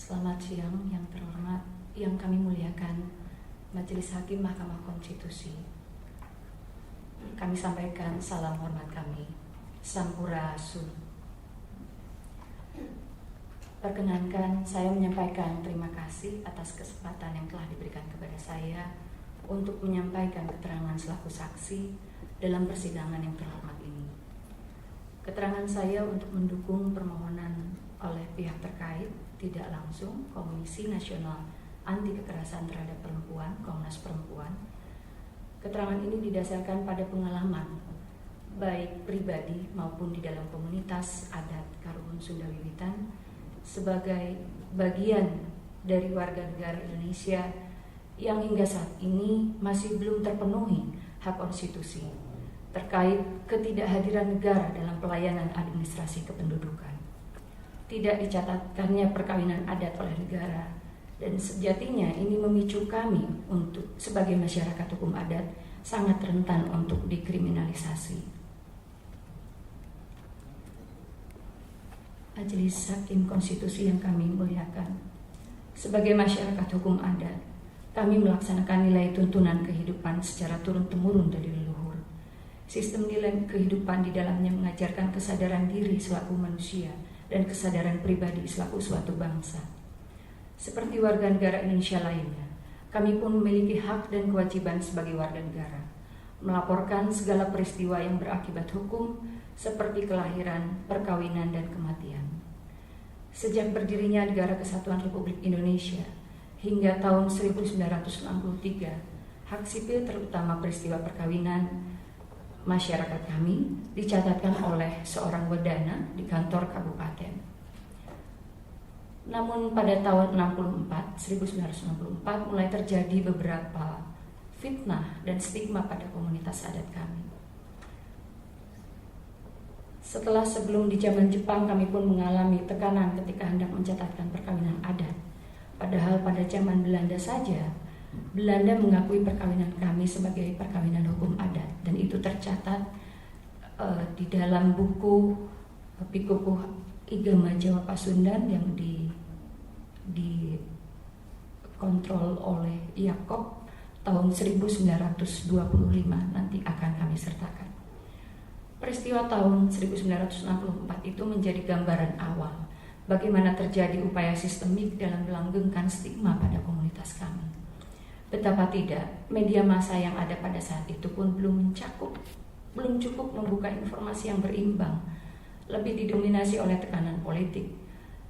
Selamat siang yang terhormat, yang kami muliakan Majelis Hakim Mahkamah Konstitusi. Kami sampaikan salam hormat kami, Sampurasun. Perkenankan saya menyampaikan terima kasih atas kesempatan yang telah diberikan kepada saya untuk menyampaikan keterangan selaku saksi dalam persidangan yang terhormat ini. Keterangan saya untuk mendukung permohonan oleh pihak terkait tidak langsung Komisi Nasional Anti Kekerasan Terhadap Perempuan, Komnas Perempuan. Keterangan ini didasarkan pada pengalaman baik pribadi maupun di dalam komunitas adat Karuhun Sunda Wiwitan sebagai bagian dari warga negara Indonesia yang hingga saat ini masih belum terpenuhi hak konstitusi terkait ketidakhadiran negara dalam pelayanan administrasi kependudukan. Tidak dicatatkannya perkawinan adat oleh negara, dan sejatinya ini memicu kami untuk sebagai masyarakat hukum adat sangat rentan untuk dikriminalisasi. Majelis Hakim Konstitusi yang kami muliakan, sebagai masyarakat hukum adat, kami melaksanakan nilai tuntunan kehidupan secara turun-temurun dari leluhur. Sistem nilai kehidupan di dalamnya mengajarkan kesadaran diri selaku manusia dan kesadaran pribadi selaku suatu bangsa. Seperti warga negara Indonesia lainnya, kami pun memiliki hak dan kewajiban sebagai warga negara, melaporkan segala peristiwa yang berakibat hukum seperti kelahiran, perkawinan, dan kematian. Sejak berdirinya Negara Kesatuan Republik Indonesia hingga tahun 1963, hak sipil terutama peristiwa perkawinan masyarakat kami dicatatkan oleh seorang wedana di kantor kabupaten. Namun pada tahun 1964 mulai terjadi beberapa fitnah dan stigma pada komunitas adat kami. Sebelum di zaman Jepang kami pun mengalami tekanan ketika hendak mencatatkan perkawinan adat. Padahal pada zaman Belanda saja, Belanda mengakui perkawinan kami sebagai perkawinan hukum adat, dan itu tercatat di dalam buku Pikukuh Igama Jawa Pasundan yang dikontrol oleh Yakob tahun 1925, nanti akan kami sertakan. Peristiwa tahun 1964 itu menjadi gambaran awal bagaimana terjadi upaya sistemik dalam melanggengkan stigma pada komunitas kami. Betapa tidak, media massa yang ada pada saat itu pun belum cukup membuka informasi yang berimbang, lebih didominasi oleh tekanan politik.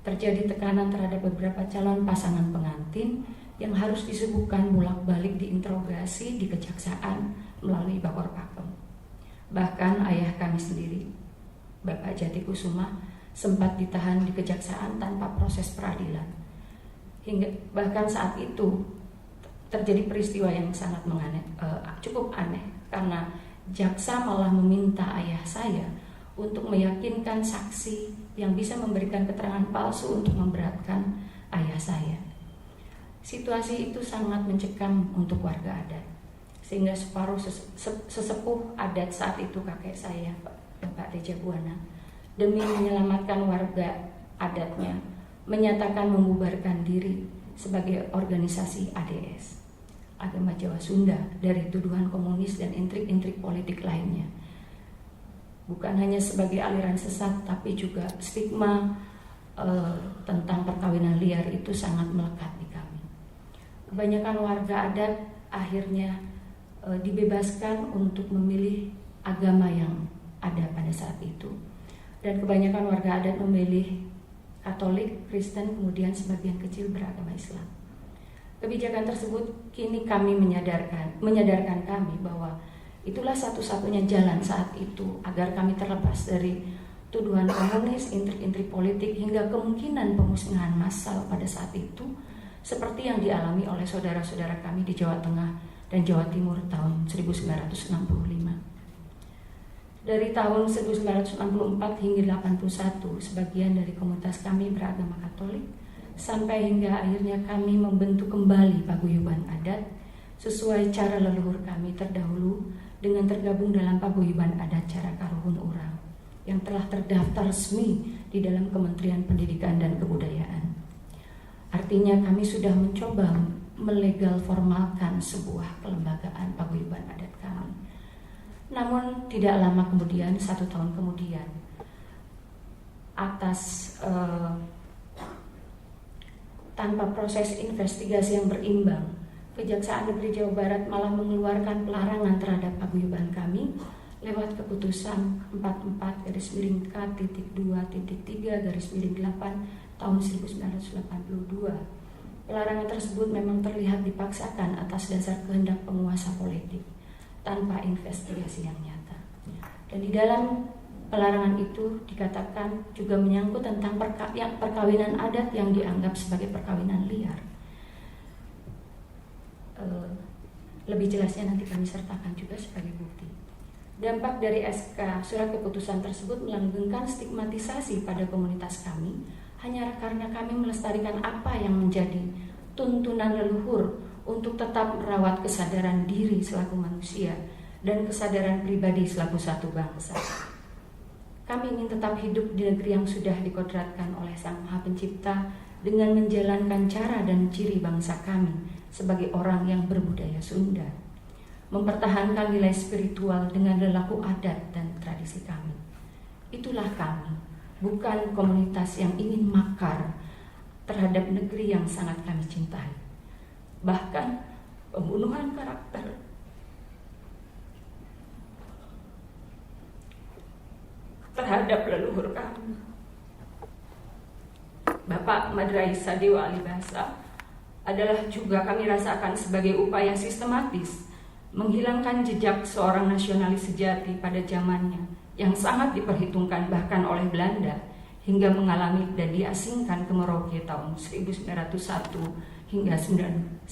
Terjadi tekanan terhadap beberapa calon pasangan pengantin yang harus disebutkan bolak-balik diinterogasi di kejaksaan melalui bakor pakem. Bahkan ayah kami sendiri, Bapak Jati Kusuma, sempat ditahan di kejaksaan tanpa proses peradilan. Hingga bahkan saat itu terjadi peristiwa yang sangat cukup aneh, karena jaksa malah meminta ayah saya untuk meyakinkan saksi yang bisa memberikan keterangan palsu untuk memberatkan ayah saya. Situasi itu sangat mencekam untuk warga adat, sehingga separuh sesepuh adat saat itu kakek saya, Bapak Teja Buana, demi menyelamatkan warga adatnya, menyatakan membubarkan diri sebagai organisasi ADS, Agama Jawa Sunda, dari tuduhan komunis dan intrik-intrik politik lainnya. Bukan hanya sebagai aliran sesat, tapi juga stigma tentang perkawinan liar itu sangat melekat di kami. Kebanyakan warga adat akhirnya dibebaskan untuk memilih agama yang ada pada saat itu, dan kebanyakan warga adat memilih Katolik, Kristen, kemudian sebagian kecil beragama Islam. Kebijakan tersebut kini kami menyadarkan kami bahwa itulah satu-satunya jalan saat itu agar kami terlepas dari tuduhan komunis, intrik-intrik politik, hingga kemungkinan pemusnahan massal pada saat itu, seperti yang dialami oleh saudara-saudara kami di Jawa Tengah dan Jawa Timur tahun 1965. Dari tahun 1964 hingga 81, sebagian dari komunitas kami beragama Katolik, sampai hingga akhirnya kami membentuk kembali paguyuban adat sesuai cara leluhur kami terdahulu, dengan tergabung dalam paguyuban adat cara Karuhun Urang yang telah terdaftar resmi di dalam Kementerian Pendidikan dan Kebudayaan. Artinya kami sudah mencoba melegal formalkan sebuah kelembagaan paguyuban adat kami. Namun tidak lama kemudian, 1 tahun kemudian, atas tanpa proses investigasi yang berimbang, Kejaksaan Negeri Jawa Barat malah mengeluarkan pelarangan terhadap paguyuban kami lewat keputusan 44-K.2.3/8 tahun 1982. Pelarangan tersebut memang terlihat dipaksakan atas dasar kehendak penguasa politik tanpa investigasi yang nyata. Dan di dalam pelarangan itu dikatakan juga menyangkut tentang perkawinan adat yang dianggap sebagai perkawinan liar. Lebih jelasnya nanti kami sertakan juga sebagai bukti. Dampak dari SK surat keputusan tersebut melanggengkan stigmatisasi pada komunitas kami hanya karena kami melestarikan apa yang menjadi tuntunan leluhur untuk tetap merawat kesadaran diri selaku manusia dan kesadaran pribadi selaku satu bangsa. Kami ingin tetap hidup di negeri yang sudah dikodratkan oleh Sang Maha Pencipta dengan menjalankan cara dan ciri bangsa kami sebagai orang yang berbudaya Sunda, mempertahankan nilai spiritual dengan lelaku adat dan tradisi kami. Itulah kami, bukan komunitas yang ingin makar terhadap negeri yang sangat kami cintai. Bahkan pembunuhan karakter terhadap leluhur kami, Bapak Madraisa Dewa Alibasa, adalah juga kami rasakan sebagai upaya sistematis menghilangkan jejak seorang nasionalis sejati pada zamannya yang sangat diperhitungkan bahkan oleh Belanda hingga mengalami dan diasingkan ke Merauke tahun 1901 hingga 1908.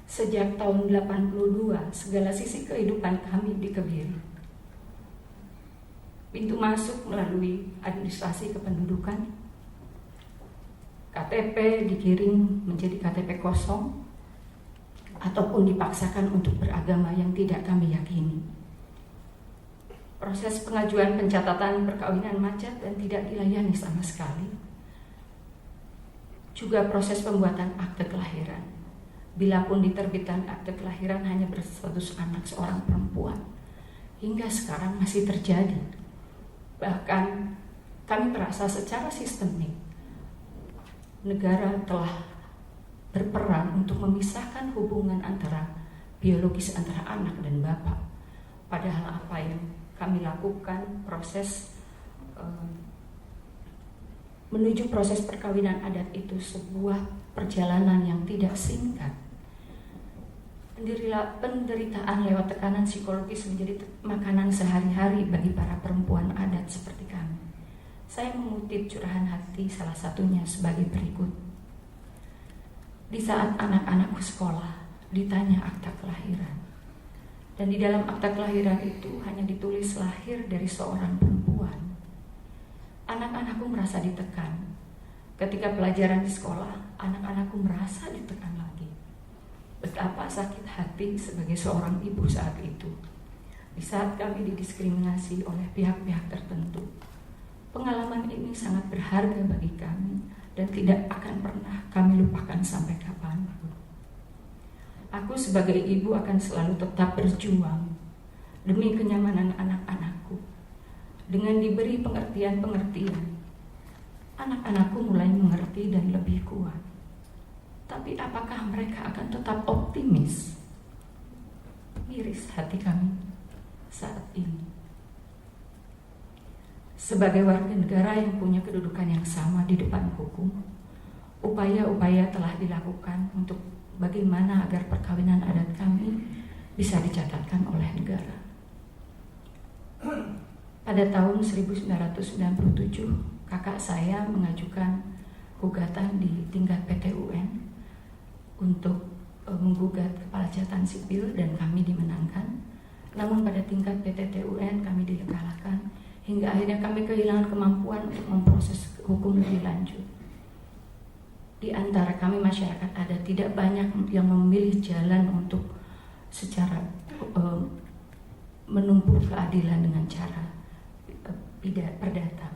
Sejak tahun 82, segala sisi kehidupan kami dikebiri. Pintu masuk melalui administrasi kependudukan, KTP dikirim menjadi KTP kosong, ataupun dipaksakan untuk beragama yang tidak kami yakini. Proses pengajuan pencatatan perkawinan macet dan tidak dilayani sama sekali. Juga proses pembuatan akte kelahiran. Bila pun diterbitkan akte kelahiran hanya berstatus anak seorang perempuan. Hingga sekarang masih terjadi. Bahkan kami merasa secara sistemik negara telah berperan untuk memisahkan hubungan antara biologis antara anak dan bapak. Padahal apa yang kami lakukan menuju proses perkawinan adat itu sebuah perjalanan yang tidak singkat. Penderitaan lewat tekanan psikologis menjadi makanan sehari-hari bagi para perempuan adat seperti kami. Saya mengutip curahan hati salah satunya sebagai berikut. Di saat anak-anakku sekolah, ditanya akta kelahiran. Dan di dalam akta kelahiran itu hanya ditulis lahir dari seorang perempuan. Anak-anakku merasa ditekan. Ketika pelajaran di sekolah, anak-anakku merasa ditekan lagi. Betapa sakit hati sebagai seorang ibu saat itu. Di saat kami didiskriminasi oleh pihak-pihak tertentu. Pengalaman ini sangat berharga bagi kami dan tidak akan pernah kami lupakan sampai kapanpun. Aku sebagai ibu akan selalu tetap berjuang demi kenyamanan anak-anakku. Dengan diberi pengertian-pengertian, anak-anakku mulai mengerti dan lebih kuat. Tapi apakah mereka akan tetap optimis? Miris hati kami saat ini. Sebagai warga negara yang punya kedudukan yang sama di depan hukum, upaya-upaya telah dilakukan untuk bagaimana agar perkawinan adat kami bisa dicatatkan oleh negara. Pada tahun 1997, kakak saya mengajukan gugatan di tingkat PT UN untuk menggugat kepala catatan sipil dan kami dimenangkan. Namun pada tingkat PT UN kami dikalahkan hingga akhirnya kami kehilangan kemampuan untuk memproses hukum lebih lanjut. Di antara kami masyarakat adat tidak banyak yang memilih jalan untuk secara menumpuk keadilan dengan cara perdata.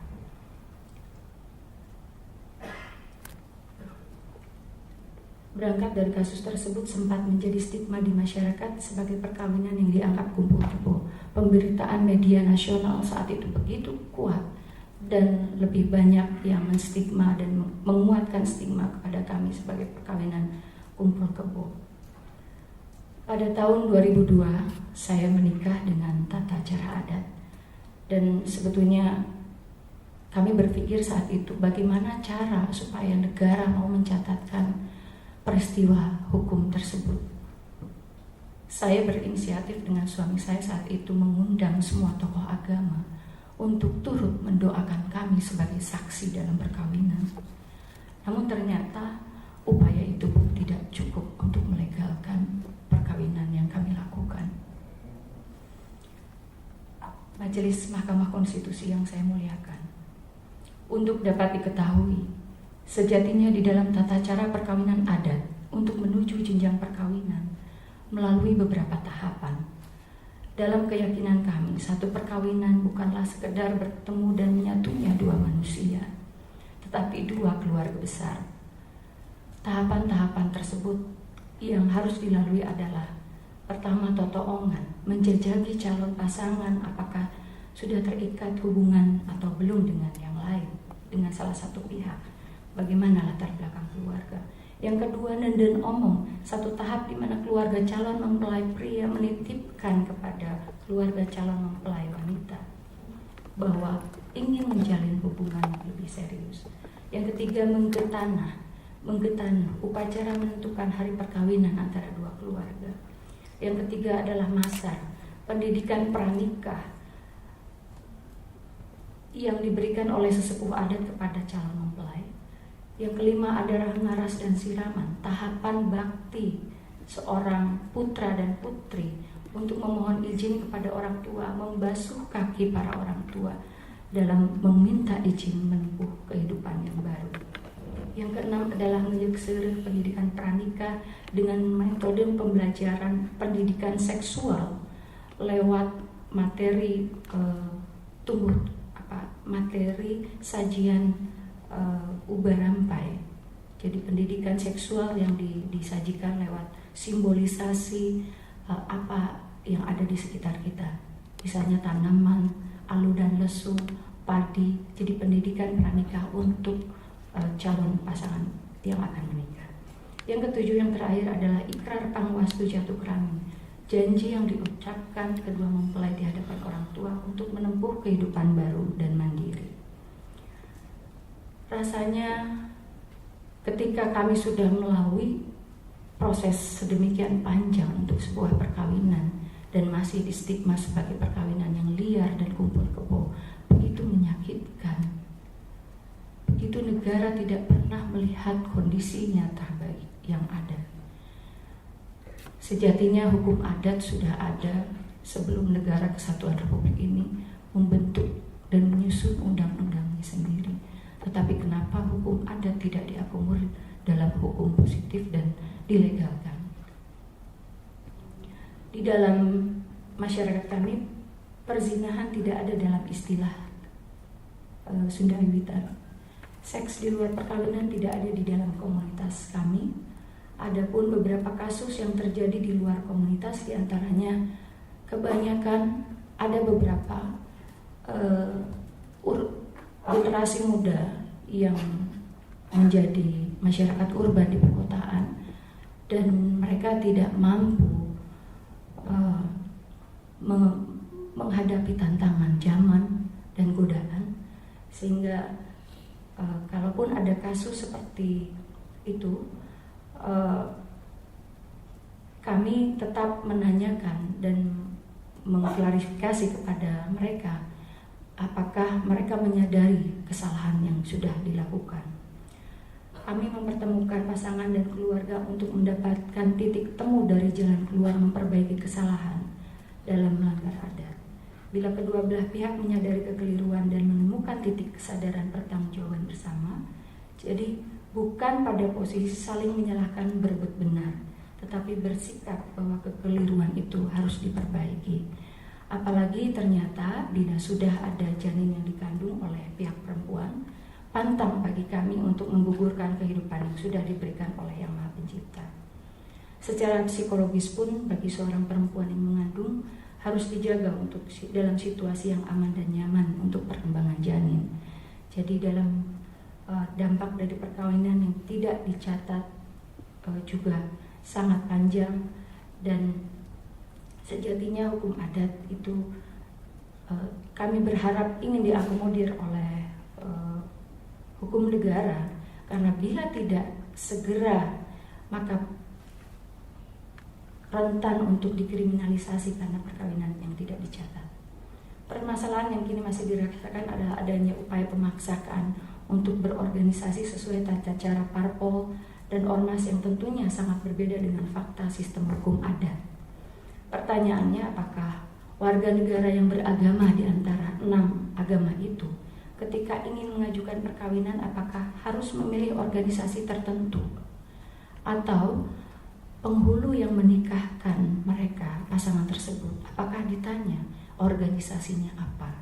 Berangkat dari kasus tersebut sempat menjadi stigma di masyarakat sebagai perkawinan yang dianggap kumpul kebo. Pemberitaan media nasional saat itu begitu kuat dan lebih banyak yang menstigma dan menguatkan stigma kepada kami sebagai perkawinan kumpul kebo. Pada tahun 2002 saya menikah dengan tata cara adat, dan sebetulnya kami berpikir saat itu bagaimana cara supaya negara mau mencatatkan peristiwa hukum tersebut. Saya berinisiatif dengan suami saya saat itu mengundang semua tokoh agama untuk turut mendoakan kami sebagai saksi dalam perkawinan. Namun ternyata upaya itu pun tidak cukup untuk melegalkan perkawinan yang kami lakukan. Majelis Mahkamah Konstitusi yang saya muliakan, untuk dapat diketahui, sejatinya di dalam tata cara perkawinan adat untuk menuju jenjang perkawinan melalui beberapa tahapan. Dalam keyakinan kami, satu perkawinan bukanlah sekedar bertemu dan menyatunya dua manusia, tetapi dua keluarga besar. Tahapan-tahapan tersebut yang harus dilalui adalah: pertama, totoongan, menjajaki calon pasangan apakah sudah terikat hubungan atau belum dengan yang lain, dengan salah satu pihak. Bagaimana latar belakang keluarga. Yang kedua, nenden omong, satu tahap di mana keluarga calon mempelai pria menitipkan kepada keluarga calon mempelai wanita bahwa ingin menjalin hubungan yang lebih serius. Yang ketiga, menggetanah, upacara menentukan hari perkawinan antara dua keluarga. Yang ketiga adalah masar, pendidikan pranikah yang diberikan oleh sesepuh adat kepada calon mempelai. Yang kelima adalah ngaras dan siraman, tahapan bakti seorang putra dan putri untuk memohon izin kepada orang tua, membasuh kaki para orang tua dalam meminta izin menempuh kehidupan yang baru. Yang keenam adalah menyeksir pendidikan pranikah dengan metode pembelajaran pendidikan seksual lewat materi materi sajian ubarampai. Jadi pendidikan seksual yang disajikan lewat simbolisasi apa yang ada di sekitar kita, misalnya tanaman, alu dan lesu, padi. Jadi pendidikan pranikah untuk calon pasangan yang akan menikah. Yang ketujuh, yang terakhir adalah ikrar pangwastu jatuh kerami, janji yang diucapkan kedua mempelai di hadapan orang tua untuk menempuh kehidupan baru dan mandiri. Rasanya ketika kami sudah melalui proses sedemikian panjang untuk sebuah perkawinan dan masih distigma sebagai perkawinan yang liar dan kumpul kebo, begitu menyakitkan. Begitu negara tidak pernah melihat kondisi nyata baik yang ada. Sejatinya hukum adat sudah ada sebelum Negara Kesatuan Republik ini membentuk dan menyusun undang-undangnya sendiri. Tetapi kenapa hukum adat tidak diakomodir dalam hukum positif dan dilegalkan? Di dalam masyarakat kami, perzinahan tidak ada dalam istilah Sunda Wiwitan. Seks di luar perkawinan tidak ada di dalam komunitas kami. Adapun beberapa kasus yang terjadi di luar komunitas, diantaranya kebanyakan ada beberapa generasi muda yang menjadi masyarakat urban di perkotaan dan mereka tidak mampu menghadapi tantangan zaman dan godaan, sehingga kalaupun ada kasus seperti itu, kami tetap menanyakan dan mengklarifikasi kepada mereka apakah mereka menyadari kesalahan yang sudah dilakukan. Kami mempertemukan pasangan dan keluarga untuk mendapatkan titik temu dari jalan keluar memperbaiki kesalahan dalam melanggar adat. Bila kedua belah pihak menyadari kekeliruan dan menemukan titik kesadaran pertanggungjawaban bersama, jadi bukan pada posisi saling menyalahkan berebut benar, tetapi bersikap bahwa kekeliruan itu harus diperbaiki. Apalagi ternyata bila sudah ada janin yang dikandung oleh pihak perempuan, pantang bagi kami untuk menggugurkan kehidupan yang sudah diberikan oleh Yang Maha Pencipta. Secara psikologis pun bagi seorang perempuan yang mengandung harus dijaga untuk dalam situasi yang aman dan nyaman untuk perkembangan janin. Jadi dalam dampak dari perkawinan yang tidak dicatat juga sangat panjang, dan sejatinya hukum adat itu kami berharap ingin diakomodir oleh hukum negara, karena bila tidak segera maka rentan untuk dikriminalisasi karena perkawinan yang tidak dicatat. Permasalahan yang kini masih dirasakan adalah adanya upaya pemaksaan untuk berorganisasi sesuai tata cara parpol dan ormas yang tentunya sangat berbeda dengan fakta sistem hukum adat. Pertanyaannya, apakah warga negara yang beragama di antara 6 agama itu ketika ingin mengajukan perkawinan apakah harus memilih organisasi tertentu, atau penghulu yang menikahkan mereka, pasangan tersebut, apakah ditanya organisasinya apa?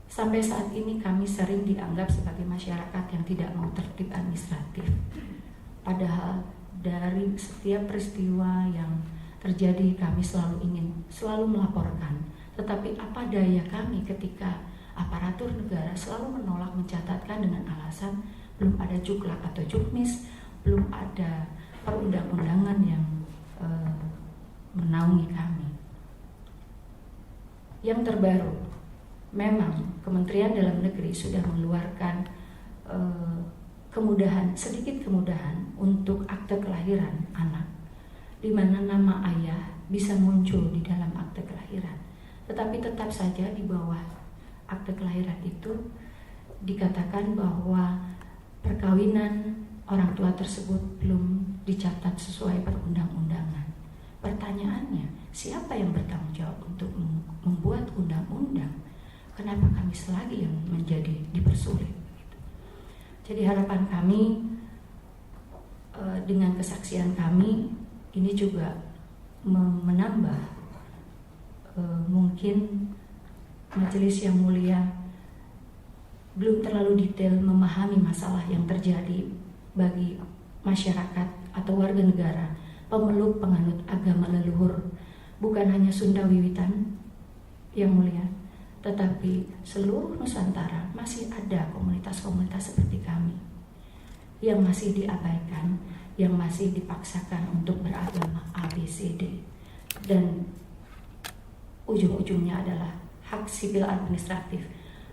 Sampai saat ini kami sering dianggap sebagai masyarakat yang tidak mau tertib administratif. Padahal dari setiap peristiwa yang terjadi kami selalu melaporkan. Tetapi apa daya kami ketika aparatur negara selalu menolak mencatatkan dengan alasan belum ada juklak atau juknis, belum ada perundang-undangan yang menaungi kami. Yang terbaru, memang Kementerian Dalam Negeri sudah mengeluarkan sedikit kemudahan untuk akte kelahiran anak, di mana nama ayah bisa muncul di dalam akte kelahiran. Tetapi tetap saja di bawah akte kelahiran itu dikatakan bahwa perkawinan orang tua tersebut belum dicatat sesuai perundang-undangan. Pertanyaannya, siapa yang bertanggung jawab untuk membuat undang-undang? Kenapa kami selagi yang menjadi dipersulit? Jadi harapan kami dengan kesaksian kami ini juga menambah mungkin majelis yang mulia belum terlalu detail memahami masalah yang terjadi bagi masyarakat atau warga negara pemeluk penganut agama leluhur, bukan hanya Sunda Wiwitan yang mulia, tetapi seluruh Nusantara masih ada komunitas-komunitas seperti kami yang masih diabaikan, yang masih dipaksakan untuk beragama ABCD, dan ujung-ujungnya adalah hak sipil administratif,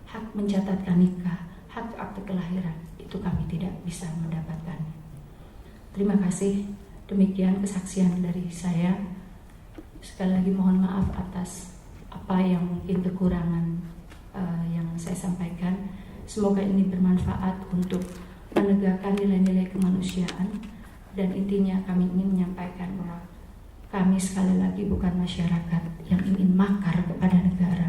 hak mencatatkan nikah, hak akte kelahiran, itu kami tidak bisa mendapatkannya. Terima kasih, demikian kesaksian dari saya. Sekali lagi mohon maaf atas apa yang mungkin kekurangan yang saya sampaikan. Semoga ini bermanfaat untuk menegakkan nilai-nilai kemanusiaan, dan intinya kami ingin menyampaikan bahwa kami sekali lagi bukan masyarakat yang ingin makar kepada negara.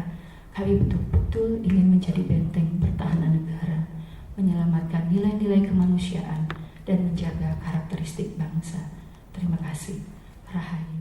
Kami betul-betul ingin menjadi benteng pertahanan negara, menyelamatkan nilai-nilai kemanusiaan dan menjaga karakteristik bangsa. Terima kasih. Rahayu.